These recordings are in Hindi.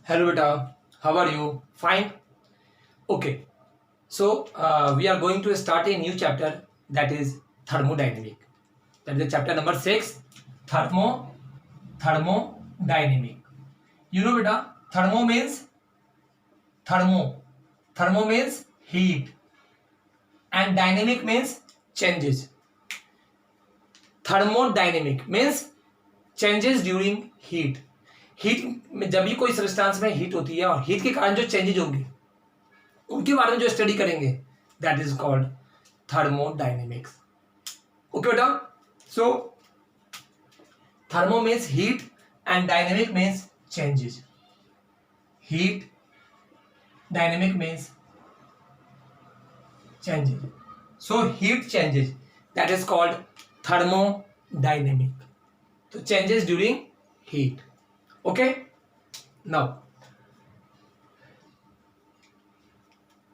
Hello, beta. How are you? Fine. Okay. So we are going to start a new chapter that is thermodynamic. That is chapter number 6, thermodynamic. You know, beta, thermo. Thermo means heat, and dynamic means changes. Thermodynamic means changes during heat. Heat में जब भी कोई सब्सटेंस में हीट होती है और हीट के कारण जो चेंजेज होंगे उनके बारे में जो स्टडी करेंगे that is called thermodynamics. Okay बेटा. So thermo means heat and dynamic means changes. Heat, dynamic means changes. So heat changes that is called thermodynamic. तो changes during heat. Okay. Now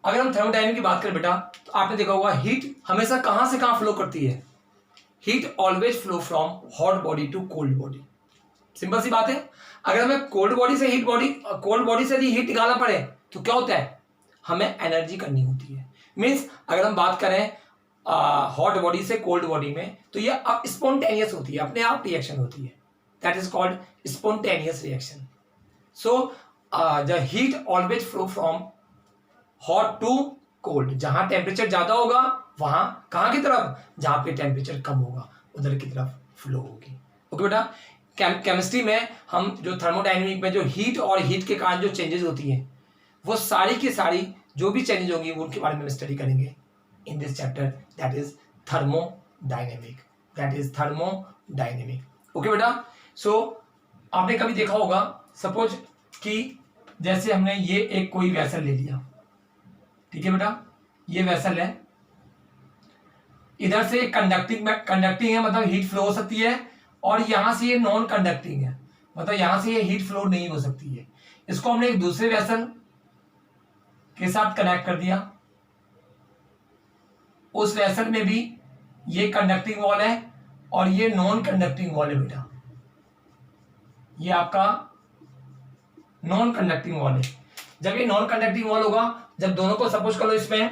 अगर हम थर्मोडायनेमिक की बात करें बेटा तो आपने देखा होगा हीट हमेशा कहां से कहां फ्लो करती है. Heat always flow from hot body to cold body. Simple सी बात है. अगर हमें कोल्ड बॉडी से यदि हीट निकालना पड़े तो क्या होता है, हमें एनर्जी करनी होती है. मीन्स अगर हम बात करें हॉट बॉडी से कोल्ड बॉडी में तो ये स्पॉन्टेनियस होती है, अपने आप रिएक्शन होती है. That is called spontaneous reaction. So the heat always flow from hot to cold. जहां टेम्परेचर ज्यादा होगा वहां कहां की तरफ, जहां पे टेम्परेचर कम होगा उधर की तरफ फ्लो होगी. ओके बेटा. केमिस्ट्री में हम जो थर्मोडायनेमिक में जो हीट और हीट के कारण जो चेंजेस होती है वो सारी की सारी जो भी चेंजेस होंगी उनके बारे में स्टडी करेंगे in this chapter, that is thermodynamic. Okay बेटा. सो आपने कभी देखा होगा सपोज कि जैसे हमने ये एक कोई वेसल ले लिया, ठीक है बेटा. ये वेसल है, इधर से कंडक्टिंग है मतलब हीट फ्लो हो सकती है, और यहां से ये नॉन कंडक्टिंग है मतलब यहां से ये हीट फ्लो नहीं हो सकती है. इसको हमने एक दूसरे वेसल के साथ कनेक्ट कर दिया. उस वेसल में भी ये कंडक्टिंग वॉल है और ये नॉन कंडक्टिंग वॉल है बेटा. ये आपका नॉन कंडक्टिंग वॉल है. जब ये नॉन कंडक्टिंग वॉल होगा, जब दोनों को सपोज कर लो इसमें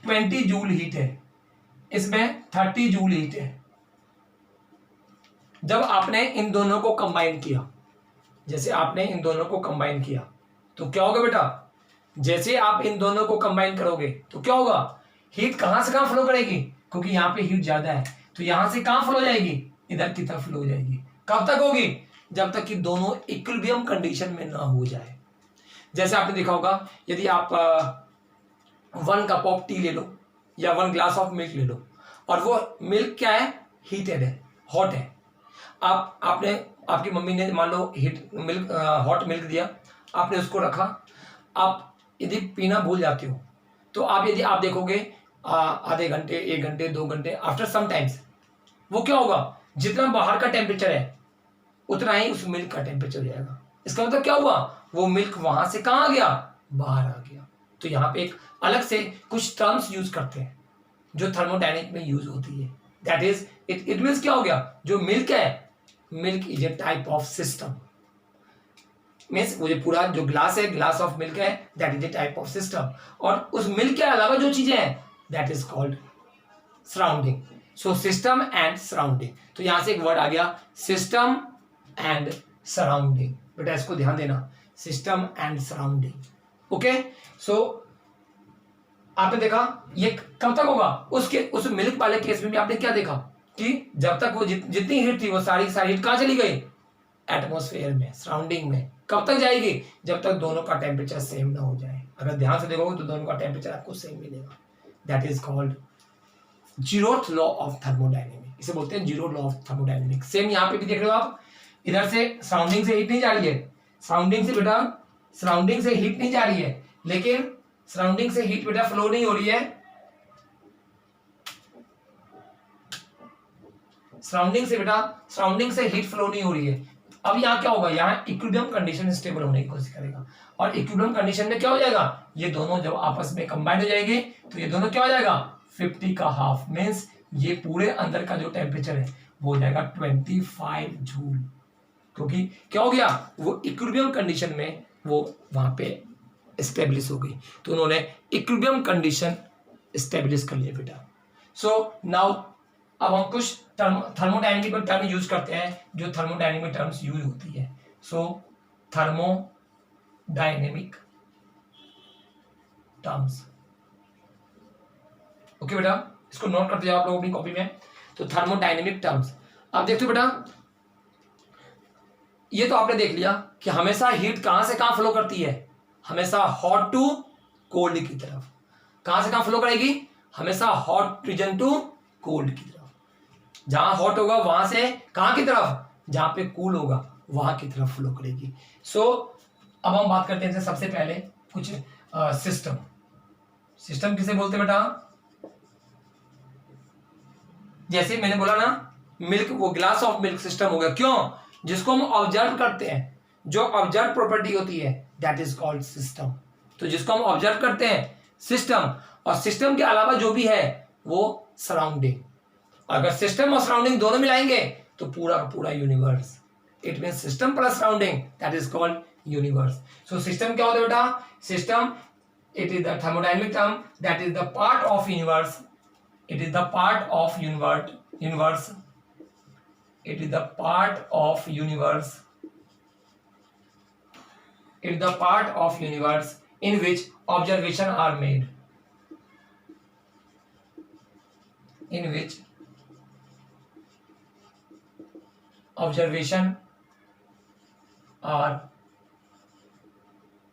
20 जूल हीट है, इसमें 30 जूल हीट है. जब आपने इन दोनों को कंबाइन किया, जैसे आपने इन दोनों को कंबाइन किया तो क्या होगा बेटा, जैसे आप इन दोनों को कंबाइन करोगे तो क्या होगा, हीट कहां से कहां फ्लो करेगी, क्योंकि यहां पे हीट ज्यादा है तो यहां से कहां फ्लो जाएगी, इधर की तरफ फ्लो जाएगी. कब तक होगी, जब तक कि दोनों इक्विलिब्रियम कंडीशन में ना हो जाए. जैसे आपने देखा होगा यदि आप 1 कप ऑफ टी ले लो या 1 ग्लास ऑफ मिल्क ले लो, और वो मिल्क क्या है, हीटेड है, हॉट है. आपने आपकी मम्मी ने मान लो हॉट मिल्क दिया, आपने उसको रखा. आप यदि पीना भूल जाते हो तो यदि आप देखोगे आधे घंटे, 1 घंटे, 2 घंटे आफ्टर सम टाइम्स वो क्या होगा, जितना बाहर का टेम्परेचर है उतना ही उस मिल्क का टेम्परेचर हो जाएगा. इसका मतलब क्या हुआ, वो मिल्क वहां से कहां आ गया, बाहर आ गया. तो यहाँ पे एक अलग से कुछ टर्म्स यूज करते हैं जो थर्मोडायनेमिक में यूज होती है. दैट इज इट मीन्स क्या हो गया, जो मिल्क है, milk is a type of system. Means वो जो पूरा जो ग्लास है, ग्लास ऑफ मिल्क है, that is a type of system. और उस मिल्क के अलावा जो चीजें हैं that is called surrounding. So system and surrounding. तो यहां से एक वर्ड आ गया, सिस्टम एंड सराउंडिंग. बेटा इसको ध्यान देना, सिस्टम एंड सराउंडिंग. ओके. सो आपने देखा ये कब तक होगा, उस मिल्क वाले केस में भी आपने क्या देखा कि जब तक वो जितनी हीट थी वो सारी हीट कहां चली गई, एटमॉस्फेयर में, सराउंडिंग में. कब तक जाएगी, जब तक दोनों का टेम्परेचर सेम ना हो जाए. अगर ध्यान से देखोगे तो दोनों का टेम्परेचर आपको सेम मिलेगा. That is called zeroth law of thermodynamic. इसे बोलते हैं zero law of thermodynamic. Same यहाँ पे भी देख रहे हो आप, इधर से सराउंडिंग से हीट नहीं जा रही है, सराउंडिंग से हीट नहीं जा रही है, लेकिन सराउंडिंग से हीट बेटा फ्लो नहीं हो रही है. सराउंडिंग से हीट फ्लो नहीं हो रही है. अब यहाँ क्या होगा, यहाँ इक्विलिब्रियम कंडीशन स्टेबल होने की कोशिश करेगा. और इक्विलिब्रियम कंडीशन में क्या हो जाएगा, ये दोनों जब आपस में कंबाइन हो जाएंगे तो ये दोनों क्या हो जाएगा, 50 का हाफ. मीन्स ये पूरे अंदर का जो टेम्परेचर है वो हो जाएगा 25 जूल. क्योंकि क्या हो गया, वो इक्विलिब्रियम कंडीशन में वो वहां पे एस्टेब्लिश हो गई, तो उन्होंने इक्विलिब्रियम कंडीशन एस्टेब्लिश कर लिया बेटा। सो नाउ अब हम कुछ थर्मोडायनेमिक में टर्म यूज करते हैं जो थर्मोडायनेमिक में टर्म्स यूज होती है। सो थर्मोडायनेमिक टर्म्स, ओके बेटा, इसको नोट करते जाओ आप लोग अपनी कॉपी में। तो थर्मोडायनेमिक टर्म्स, आप देखते हो बेटा, ये तो आपने देख लिया कि हमेशा हीट कहां से कहां फ्लो करती है, हमेशा हॉट टू कोल्ड की तरफ। कहां से कहां फ्लो करेगी, हमेशा हॉट रीजन टू कोल्ड की तरफ। जहां हॉट होगा वहां से कहां की तरफ, जहां पे कूल होगा वहां की तरफ फ्लो करेगी। सो अब हम बात करते हैं सबसे पहले कुछ सिस्टम। सिस्टम किसे बोलते हैं बेटा, जैसे मैंने बोला ना, मिल्क, वो ग्लास ऑफ मिल्क सिस्टम हो गया। क्यों, जिसको हम ऑब्जर्व करते हैं, जो ऑब्जर्व प्रॉपर्टी होती है दैट इज कॉल्ड सिस्टम। तो जिसको हम ऑब्जर्व करते हैं सिस्टम, और सिस्टम के अलावा जो भी है वो सराउंडिंग। अगर सिस्टम और सराउंडिंग दोनों मिलाएंगे तो पूरा का पूरा universe, it mean system plus surrounding, that is called universe. So system क्या होता है बेटा, system it is the thermodynamic term that is the part of universe, it is the part of universe, it is the part of universe, it is the part of universe in which observation are made, in which observation are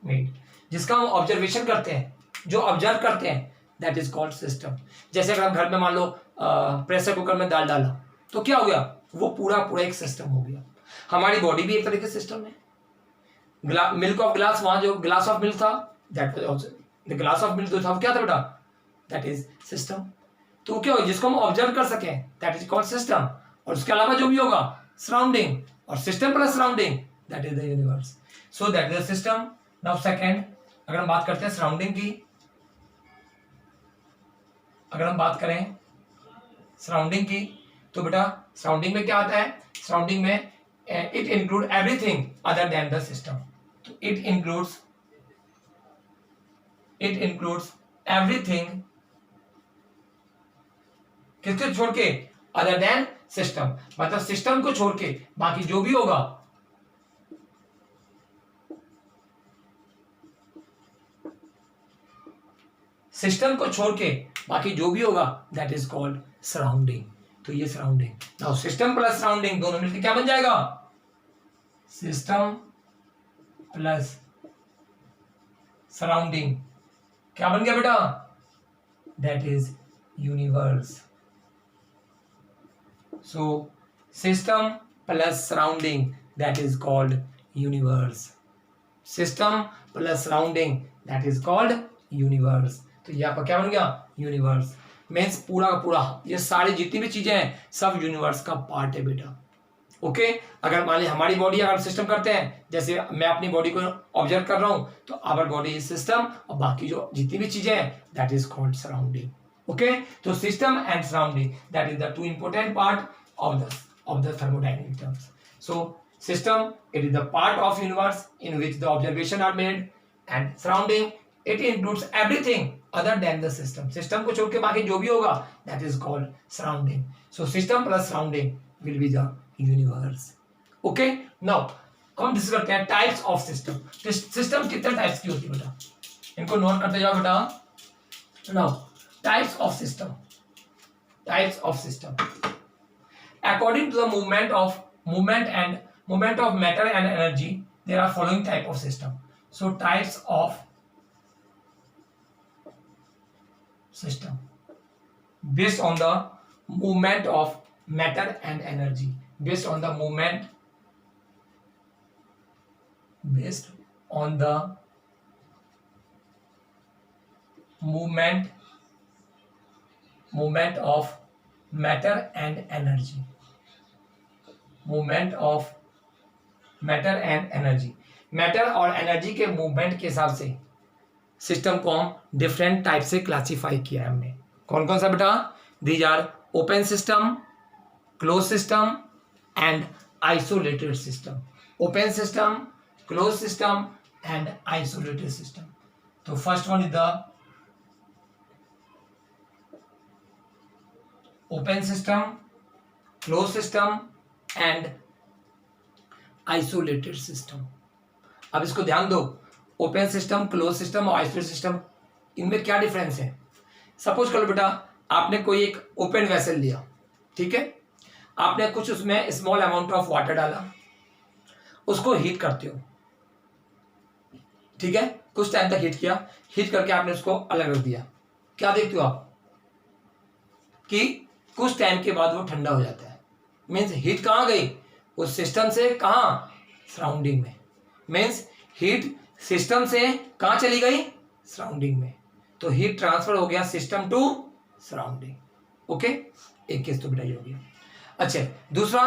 made, जिसका हम ऑब्जर्वेशन करते हैं, जो ऑब्जर्व करते हैं, दैट इज कॉल्ड सिस्टम। जैसे अगर हम घर में मान लो प्रेशर कुकर में दाल डाला तो क्या हो गया, वो पूरा पूरा एक सिस्टम हो गया। हमारी बॉडी भी एक तरह के सिस्टम है। मिल्क ऑफ ग्लास, वहां जो ग्लास ऑफ मिल्क था, that the glass of milk जो था क्या था बेटा, दैट इज सिस्टम। तो क्या हो, जिसको हम ऑब्जर्व कर सकें दैट इज कॉल्ड सिस्टम, और उसके अलावा जो भी होगा सराउंडिंग, और system plus surrounding that is the universe. So that is the system. Now second, अगर हम बात करते हैं सराउंडिंग की, अगर हम बात करें सराउंडिंग की, तो बेटा सराउंडिंग में क्या आता है, सराउंडिंग में it include everything other than the system. तो इट इंक्लूड्स एवरीथिंग, किसको छोड़ के, अदर देन सिस्टम, मतलब सिस्टम को छोड़ के बाकी जो भी होगा, सिस्टम को छोड़ के बाकी जो भी होगा दैट इज कॉल्ड सराउंडिंग। तो ये surrounding. Now system plus surrounding दोनों मिलकर क्या बन जाएगा, सिस्टम प्लस सराउंडिंग क्या बन गया बेटा, that is universe. So system plus surrounding that is called universe, system plus surrounding that is called universe. तो ये आपका क्या बन गया, यूनिवर्स। मीन्स पूरा का पूरा ये सारी जितनी भी चीजें हैं सब यूनिवर्स का पार्ट है बेटा। ओके, अगर मान ली हमारी बॉडी अगर सिस्टम करते हैं, जैसे मैं अपनी बॉडी को ऑब्जर्व कर रहा हूं, तो आवर बॉडी इज सिस्टम, और बाकी जो जितनी भी चीजें हैं that is called surrounding. Okay, तो system and surrounding that is the two important part of the thermodynamic terms. So system, it is the part of universe in which the observation are made, and surrounding, it includes everything other than the system. System को छोड़ के बाकी जो भी होगा that is called surrounding. So system plus surrounding will be the universe. Okay, now हम डिस्कस करते हैं टाइप्स ऑफ सिस्टम। सिस्टम कितने टाइप्स की होती है बेटा, इनको नोट करते जाओ बेटा। Now types of system, types of system according to the movement of matter and energy, there are following type of system. So types of system based on the movement of matter and energy, based on the movement of matter and energy, movement of matter and energy, matter और एनर्जी के मूवमेंट के हिसाब से सिस्टम को हम डिफरेंट टाइप से क्लासिफाई किया है हमने। कौन कौन सा बेटा, these are open system, close system and isolated system. Open system, close system and isolated system. तो first one is the open system, close system and isolated system. अब इसको ध्यान दो, ओपन सिस्टम, क्लोज सिस्टम और आइसोलेटेड सिस्टम, इनमें क्या डिफरेंस है. सपोज करो बेटा आपने कोई एक ओपन वेसल लिया, ठीक है, आपने कुछ उसमें स्मॉल अमाउंट ऑफ वाटर डाला, उसको हीट करते हो, ठीक है, कुछ टाइम तक हीट किया, हीट करके आपने उसको अलग रख दिया. क्या देखते हो आप कि कुछ टाइम के बाद वो ठंडा हो जाता है. मीन्स हीट कहाँ गई, उस सिस्टम से कहाँ, सराउंडिंग में. मीन्स हीट सिस्टम से कहाँ चली गई, सराउंडिंग में. तो हीट ट्रांसफर हो गया सिस्टम टू सराउंडिंग. ओके, एक केस तो बेटा ये हो गया. अच्छा, दूसरा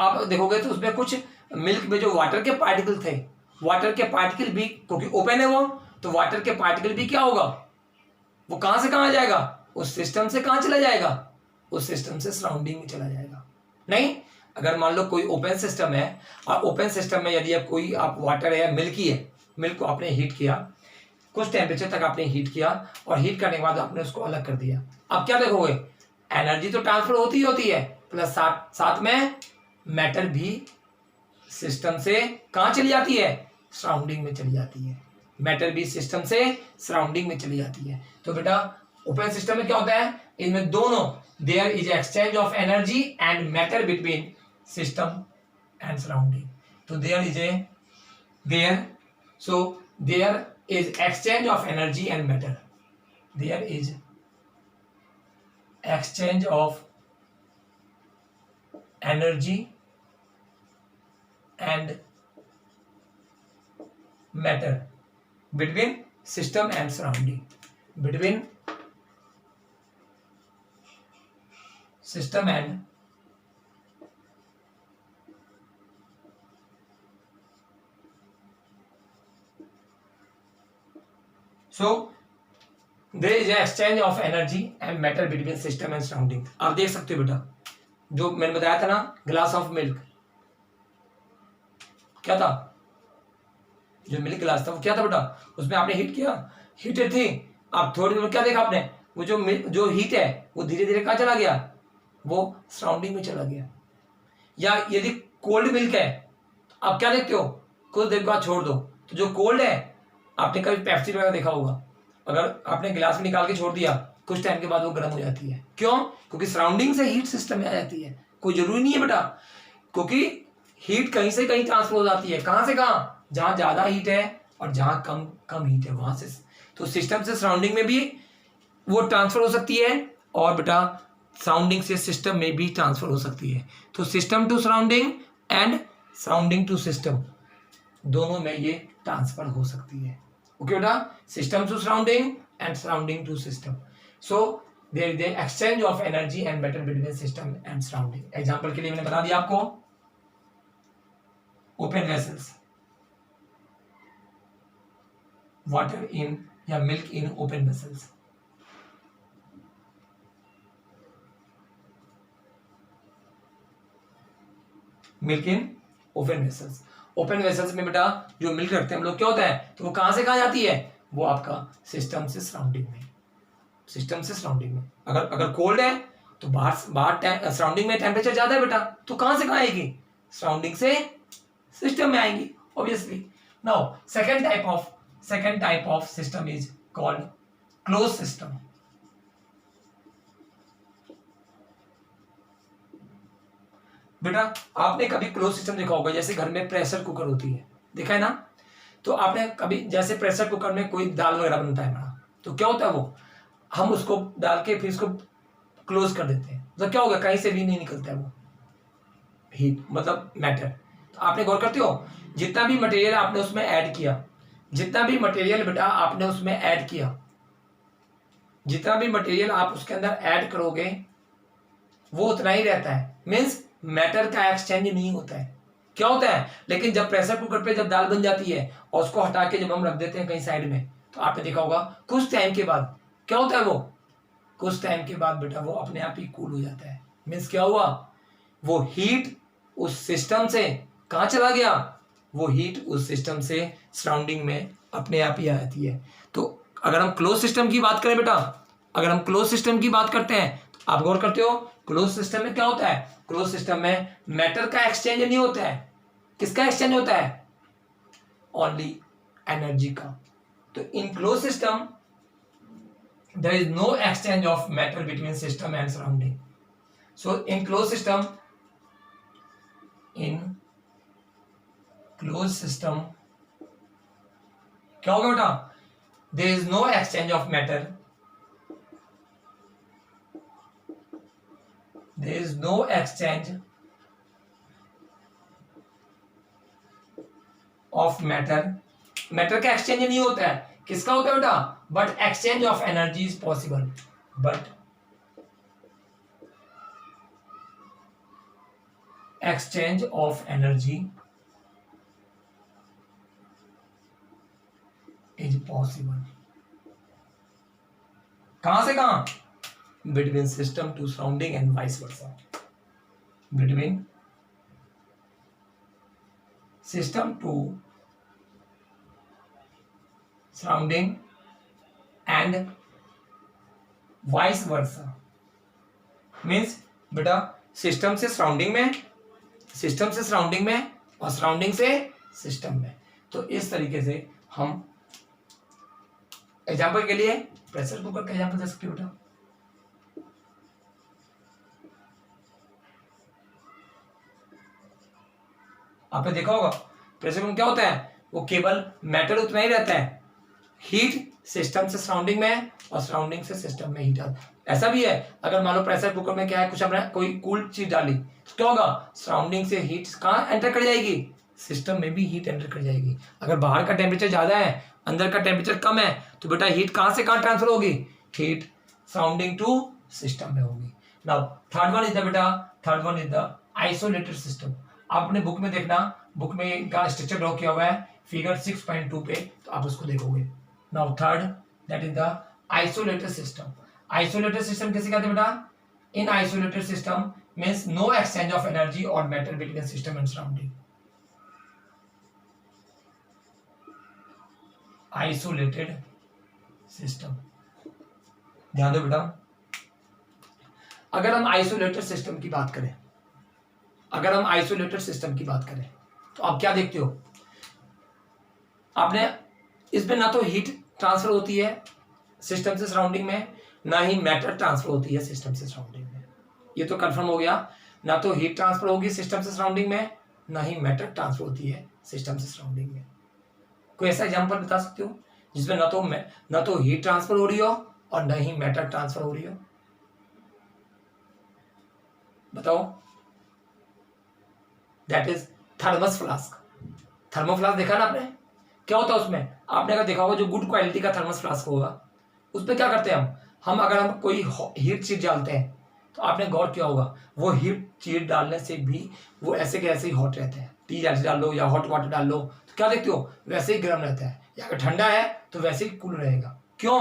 आप देखोगे तो उसमें कुछ मिल्क में जो वाटर के पार्टिकल थे, वाटर के पार्टिकल भी, क्योंकि ओपन है वो, तो वाटर के पार्टिकल भी क्या होगा, वो कहां से कहां जाएगा, उस सिस्टम से कहां चला जाएगा, उस सिस्टम से सराउंडिंग में चला जाएगा. नहीं, अगर मान लो कोई ओपन सिस्टम है और ओपन सिस्टम में यदि कोई आप वाटर है, मिल्की है, मिल्क को आपने हीट किया, कुछ टेम्परेचर तक आपने हीट किया और हीट करने के बाद आपने उसको अलग कर दिया. अब क्या देखोगे, एनर्जी तो ट्रांसफर होती है, प्लस साथ में मैटर भी सिस्टम से कहां चली जाती है, सराउंडिंग में चली जाती है. मैटर भी सिस्टम से सराउंडिंग में चली जाती है. तो बेटा ओपन सिस्टम में क्या होता है, इनमें दोनों there is exchange of energy and matter between system and surrounding. तो there is exchange of energy and matter. There is exchange of energy and matter between system and surrounding. Between system and so there is a exchange of energy and matter between system and surrounding. आप देख सकते हो बेटा, जो मैंने बताया था ना, ग्लास ऑफ मिल्क, क्या था, जो मिल्क ग्लास था वो क्या था बेटा, उसमें आपने हीट किया, हीटेड थी. आप थोड़ी देर में क्या देखा आपने, वो जो हीट है वो धीरे धीरे कहाँ चला गया, वो सराउंडिंग में चला गया. या यदि कोल्ड मिल्क है, आप क्या देखते हो, कुछ देर बाद छोड़ दो, तो जो कोल्ड है, आपने कभी पेप्सी वगैरह देखा होगा, अगर आपने गिलास में निकाल के छोड़ दिया, कुछ टाइम के बाद वो गर्म हो जाती है. क्यों, क्योंकि सराउंडिंग से हीट सिस्टम में आ जाती है. कोई जरूरी नहीं है बेटा, क्योंकि हीट कहीं से कहीं ट्रांसफर हो जाती है. कहां से कहां, जहां ज्यादा हीट है और जहां कम हीट है वहां से. तो सिस्टम से सराउंडिंग में भी वो ट्रांसफर हो सकती है और बेटा सराउंडिंग से सिस्टम में भी ट्रांसफर हो सकती है. तो system to surrounding and surrounding to system, दोनों में ये ट्रांसफर हो सकती है. ओके बेटा, system to surrounding and surrounding to system. So there is exchange of energy and matter between system and surrounding. Example के लिए मैंने बता दिया आपको, ओपन वेसल्स, वाटर इन या milk in open vessels. Milk in open vessels. Open vessels में बेटा जो मिल्क रखते हैं हम लोग, क्या होता है, तो वो कहां से कहां जाती है, वो आपका सिस्टम से सराउंडिंग में. सिस्टम से सराउंडिंग में अगर कोल्ड है तो बाहर सराउंडिंग में टेम्परेचर ज्यादा है बेटा, तो कहां से कहां आएगी, सराउंडिंग से सिस्टम में आएंगी obviously. Now second type of system is called close system. बेटा आपने कभी क्लोज सिस्टम देखा होगा, जैसे घर में प्रेशर कुकर होती है, देखा है ना, तो आपने कभी, जैसे प्रेशर कुकर में कोई दाल वगैरह बनता है बड़ा, तो क्या होता है, वो हम उसको डाल के फिर इसको क्लोज कर देते हैं. तो क्या होगा, कहीं से भी नहीं निकलता है वो हीट, मतलब मैटर. तो आपने गौर करते हो, जितना भी मटेरियल आपने उसमें ऐड किया, जितना भी मटेरियल बेटा आपने उसमें ऐड किया, जितना भी मटेरियल आप उसके अंदर ऐड करोगे वो उतना ही रहता है. मीन्स मैटर का एक्सचेंज नहीं होता है. क्या होता है, लेकिन जब प्रेशर कुकर पे जब दाल बन जाती है और उसको हटा के जब हम रख देते हैं कहीं साइड में, तो आपने देखा होगा कुछ टाइम के बाद क्या होता है, वो कुछ टाइम के बाद बेटा वो अपने आप ही कूल हो जाता है. मीन्स क्या हुआ, वो हीट उस सिस्टम से कहां चला गया, वो हीट उस सिस्टम से सराउंडिंग में अपने आप ही आ जाती है। तो अगर हम क्लोज सिस्टम की बात करें बेटा, अगर हम क्लोज सिस्टम की बात करते हैं तो आप गौर करते हो क्लोज सिस्टम में क्या होता है, क्लोज सिस्टम में मैटर का एक्सचेंज नहीं होता है। किसका एक्सचेंज होता है, ओनली एनर्जी का। तो in close system there is no exchange of matter between system and surrounding. So in closed system क्या होगा बेटा, there is no exchange of matter, there is no exchange of matter, matter का एक्सचेंज नहीं होता है। किसका होता है बेटा, but exchange of energy is possible, but exchange of energy is possible. कहां से कहां, between system to surrounding and vice versa, between system to surrounding and vice versa. Means बेटा सिस्टम से सराउंडिंग में, सिस्टम से सराउंडिंग में और सराउंडिंग से सिस्टम में। तो इस तरीके से हम एग्जाम्पल के लिए प्रेशर कुकर का एग्जाम्पल दे सकते हो बेटा। आपने देखा होगा प्रेशर कुकर क्या होता है, वो केवल मैटर उतना ही रहता है, हीट सिस्टम से सराउंडिंग में और सराउंडिंग से सिस्टम में हीट आता है। ऐसा भी है अगर मान लो प्रेशर कुकर में क्या है, कुछ हमने कोई कूल चीज डाली तो क्या होगा, सराउंडिंग से हीट कहाँ एंटर कर जाएगी, सिस्टम में भी हीट एंटर कर जाएगी। अगर बाहर का टेम्परेचर ज्यादा है, अंदर का टेम्परेचर कम है, तो बेटा हीट कहाँ से कहाँ ट्रांसफर होगी, हीट सराउंडिंग टू सिस्टम में होगी। Now third one is the बेटा, third one is the isolated system. आप अपने बुक में देखना, बुक में इनका स्ट्रक्चर ड्रॉ किया हुआ है फिगर 6.2 पे, तो आप उसको देखोगे। Now third, that is the isolated system. Isolated system किसे कहते हैं बेटा? In isolated system means no exchange of energy or matter between system and surrounding. Isolated system. ध्यान दो बेटा, अगर हम आइसोलेटेड सिस्टम की बात करें, अगर हम आइसोलेटेड सिस्टम की बात करें तो आप क्या देखते हो, आपने इसमें ना तो हीट ट्रांसफर होती है सिस्टम से सराउंडिंग में, ना ही मैटर ट्रांसफर होती है सिस्टम से सराउंडिंग में। ये तो कंफर्म हो गया, ना तो हीट ट्रांसफर होगी सिस्टम से सराउंडिंग में, ना ही मैटर ट्रांसफर होती है सिस्टम से सराउंडिंग में। कोई ऐसा एग्जांपल बता सकते हो जिसमें ना तो हीट ट्रांसफर हो रही हो और ना ही मैटर ट्रांसफर हो रही हो, बताओ। That is thermos flask. Thermo flask देखा ना आपने, क्या होता है उसमें, आपने अगर देखा होगा जो गुड क्वालिटी का थर्मस फ्लास्क होगा उसमें क्या करते हैं हम अगर हम कोई हीट चीज डालते हैं तो आपने गौर किया होगा वो हीट चीज डालने से भी वो ऐसे के ऐसे ही हॉट रहता है। टी जैसे डाल लो या हॉट वाटर डाल लो तो क्या देखते हो वैसे ही गर्म रहता है, या अगर ठंडा है तो वैसे ही कूल रहेगा। क्यों,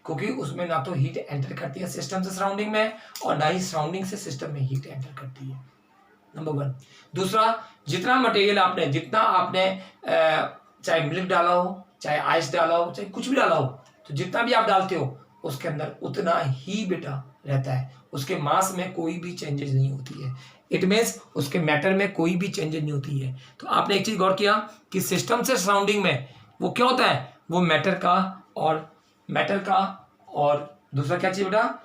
क्योंकि उसमें ना तो हीट एंटर करती है सिस्टम से सराउंडिंग में और ना ही सराउंडिंग से सिस्टम में हीट एंटर करती है, नंबर वन। दूसरा, जितना मटेरियल आपने, जितना आपने चाहे मिल्क डाला हो, चाहे आइस डाला हो, चाहे कुछ भी डाला हो, तो जितना भी आप डालते हो उसके अंदर उतना ही बेटा रहता है, उसके मास में कोई भी चेंजेस नहीं होती है। इट मीन्स उसके मैटर में कोई भी चेंजेस नहीं होती है। तो आपने एक चीज गौर किया कि सिस्टम से सराउंडिंग में वो क्या होता है, वो मैटर का और दूसरा क्या चीज बेटा,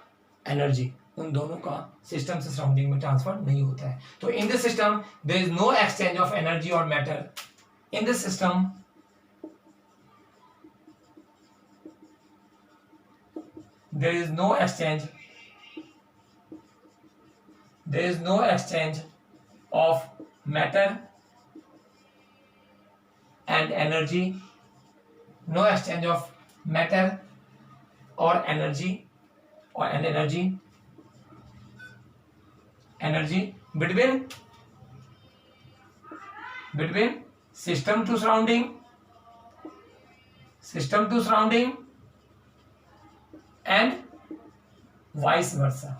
एनर्जी, उन दोनों का सिस्टम से सराउंडिंग में ट्रांसफर नहीं होता है। तो in this system there is no exchange of energy और matter. In this system there is no exchange of matter and energy, no exchange of matter or energy between system to surrounding and vice versa।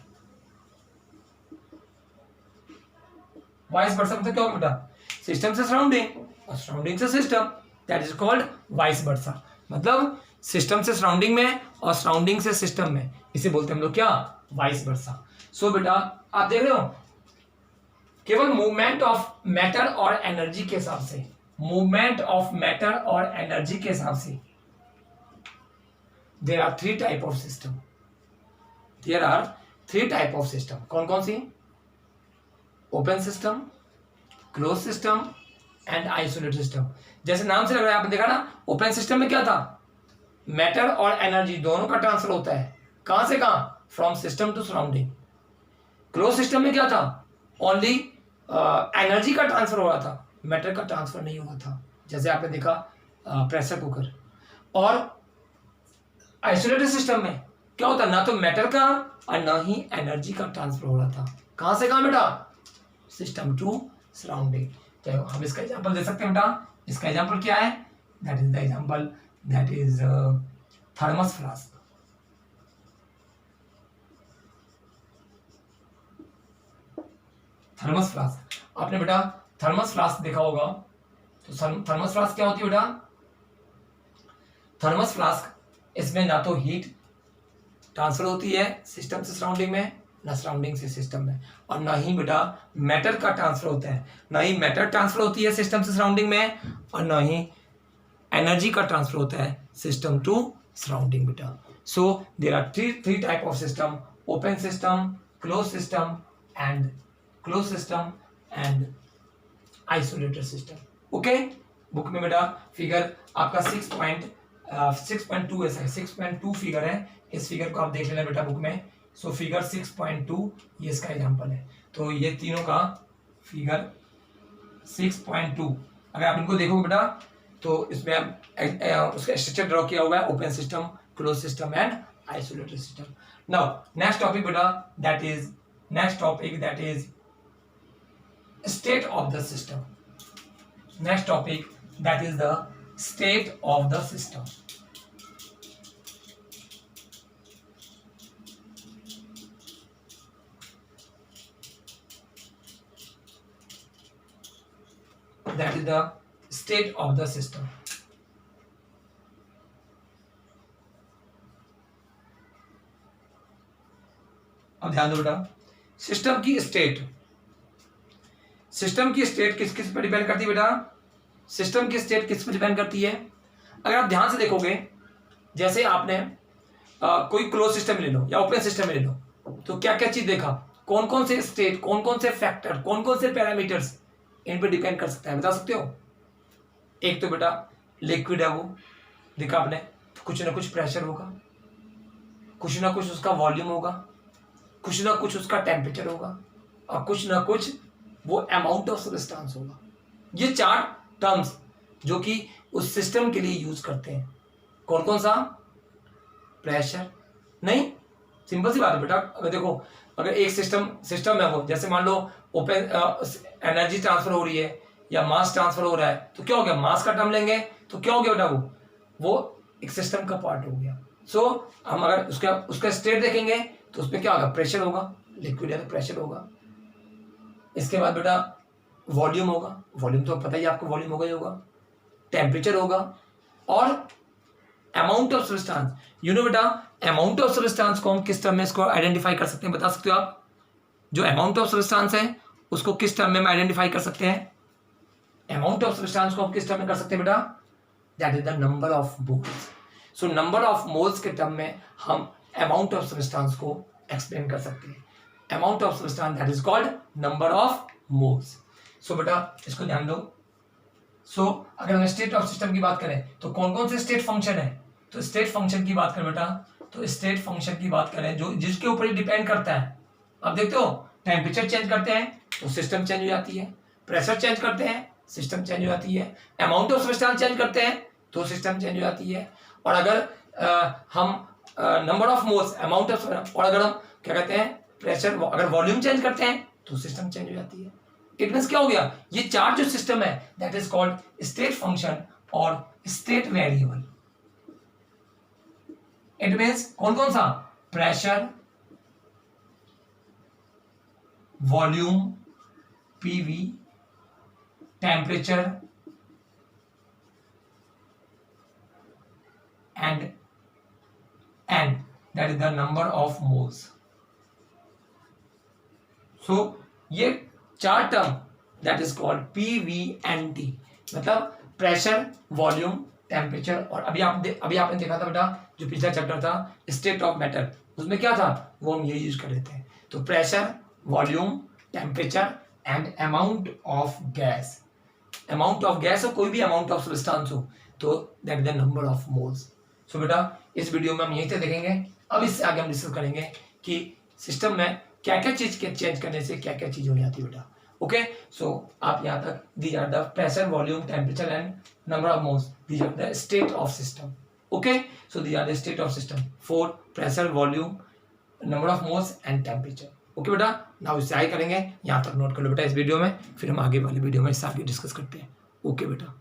Vice versa मतलब क्या होगा बेटा, सिस्टम से सराउंडिंग और सराउंडिंग से system, that is called vice versa. मतलब सिस्टम से सराउंडिंग में और सराउंडिंग से सिस्टम में, इसे बोलते हैं हम लोग क्या, वाइस वर्सा। सो बेटा आप देख रहे हो केवल मूवमेंट ऑफ मैटर और एनर्जी के हिसाब से, मूवमेंट ऑफ मैटर और एनर्जी के हिसाब से there are three type of system, there are three type of system. कौन कौन सी? Open system, close system and isolated system. जैसे नाम से लग रहा है, आपने देखा ना ओपन सिस्टम में क्या था, मैटर और एनर्जी दोनों का ट्रांसफर होता है, कहां से कहां, from system to surrounding. Close system में क्या था, ओनली एनर्जी का ट्रांसफर हो रहा था, मैटर का ट्रांसफर नहीं हुआ था, जैसे आपने देखा प्रेशर कुकर। और आइसोलेटेड सिस्टम में क्या होता है, ना तो मैटर का और ना ही एनर्जी का ट्रांसफर हो रहा था, कहां से कहां बेटा, सिस्टम टू सराउंडिंग। चलो हम इसका एग्जांपल दे सकते हैं बेटा, इसका एग्जांपल क्या है, that is the example, that is thermos flask. Thermos flask, आपने बेटा थर्मस फ्लास्क देखा होगा, तो थर्मस फ्लास्क क्या होती है बेटा, थर्मस फ्लास्क इसमें ना तो हीट ट्रांसफर होती है सिस्टम से सराउंडिंग में, ना सराउंडिंग से सिस्टम में, और ना ही बेटा मैटर का ट्रांसफर होता है, ना ही मैटर ट्रांसफर होती है सिस्टम से सराउंडिंग में, और ना ही एनर्जी का ट्रांसफर होता है सिस्टम टू सराउंडिंग बेटा। So there are three type of system, open system, close system and isolated system. Okay, book में बेटा फिगर आपका 6.2 ऐसा है, 6.2 फिगर है, इस फिगर को आप देख लेना बेटा बुक में। सो फिगर 6.2 ये इसका एग्जांपल है, तो ये तीनों का फिगर 6.2 अगर आप इनको देखोगे बेटा तो इसमें उसका स्ट्रक्चर ड्रॉ किया हुआ है, open system, close system and isolated system. Now next topic बेटा, that is state of the system. Next topic, that is the state of the system. That is the state of the system. अब ध्यान दो बेटा, सिस्टम की स्टेट, सिस्टम की स्टेट किस किस पर डिपेंड करती है बेटा, सिस्टम की स्टेट किस पर डिपेंड करती है। अगर आप ध्यान से देखोगे, जैसे आपने कोई क्लोज सिस्टम ले लो या ओपन सिस्टम ले लो, तो क्या क्या चीज देखा, कौन कौन से स्टेट, कौन कौन से फैक्टर, कौन कौन से पैरामीटर्स इन पर डिपेंड कर सकता है, बता सकते हो। एक तो बेटा लिक्विड है, वो देखा आपने, तो कुछ ना कुछ प्रेशर होगा, कुछ ना कुछ उसका वॉल्यूम होगा, कुछ ना कुछ उसका टेम्परेचर होगा, और कुछ ना कुछ वो अमाउंट ऑफ सब्सटेंस होगा। ये चार टर्म्स जो कि उस सिस्टम के लिए यूज करते हैं, कौन कौन सा, प्रेशर, नहीं सिंपल सी बात है बेटा। अगर देखो, अगर एक सिस्टम है वो, जैसे मान लो ओपन एनर्जी ट्रांसफर हो रही है या मास ट्रांसफर हो रहा है, तो क्या हो गया, मास का टर्म लेंगे तो क्या हो गया बेटा, वो एक सिस्टम का पार्ट हो गया। सो हम अगर उसका स्टेट देखेंगे तो उसमें क्या होगा, प्रेशर होगा, लिक्विड है तो प्रेशर होगा। इसके बाद बेटा वॉल्यूम होगा, वॉल्यूम तो पता ही आपको, वॉल्यूम होगा ही होगा, टेम्परेचर होगा, और amount of substance. You know बेटा, अमाउंट ऑफ सब्सटेंस को हम किस टर्म में इसको आइडेंटिफाई कर सकते हैं, बता सकते हो आप। जो अमाउंट ऑफ सब्सटेंस है उसको किस टर्म में आइडेंटिफाई कर सकते हैं, अमाउंट ऑफ सब्सटेंस को हम किस टर्म में कर सकते हैं बेटा, that is the number of moles. So number of moles के टर्म में हम अमाउंट ऑफ सब्सटेंस को एक्सप्लेन कर सकते हैं। Amount of substance that is called number of moles. So बेटा इसको ध्यान दो। सो अगर हम स्टेट ऑफ सिस्टम की बात करें तो कौन कौन से स्टेट फंक्शन है, तो स्टेट फंक्शन की बात करें बेटा, तो स्टेट फंक्शन की बात करें जो जिसके ऊपर ही डिपेंड करता है। अब देखते हो, टेम्परेचर चेंज करते हैं तो सिस्टम चेंज हो जाती है, प्रेशर चेंज करते हैं सिस्टम चेंज हो जाती है, अमाउंट ऑफ सब्सटेंस चेंज करते हैं तो सिस्टम चेंज हो जाती है, और अगर हम number of moles, amount of, और अगर हम क्या कहते हैं प्रेशर, अगर वॉल्यूम चेंज करते हैं तो सिस्टम चेंज हो जाती है। इट मींस क्या हो गया, ये चार जो सिस्टम है that is called state function और स्टेट वेरिएबल। इट मींस कौन कौन सा, pressure, volume PV, temperature and N, that is the number of moles. So ये 4 term that is called PVNT, मतलब प्रेशर, वॉल्यूम, टेम्परेचर। और अभी आपने देखा था बेटा जो पिछला चैप्टर था स्टेट ऑफ मैटर, उसमें क्या था वो हम ये यूज कर रहे थे। तो pressure, volume, temperature and amount of gas. Amount of gas हो, कोई भी अमाउंट ऑफ सब्सटेंस हो, तो that is the number of moles. So बेटा इस वीडियो में हम यहीं से देखेंगे। अब इससे आगे हम डिस्कस करेंगे कि सिस्टम में क्या क्या चीज के चेंज करने से क्या क्या चीज हो जाती है बेटा। ओके, सो आप यहाँ तक these are the pressure, volume, temperature and number of moles, these are the state of system. Okay, so these are the state of system for pressure, volume, number of moles and temperature. Okay बेटा, नाउ इससे आगे करेंगे, यहाँ तक नोट कर लो बेटा इस वीडियो में, फिर हम आगे वाली वीडियो में इससे आगे डिस्कस करते हैं। ओके बेटा।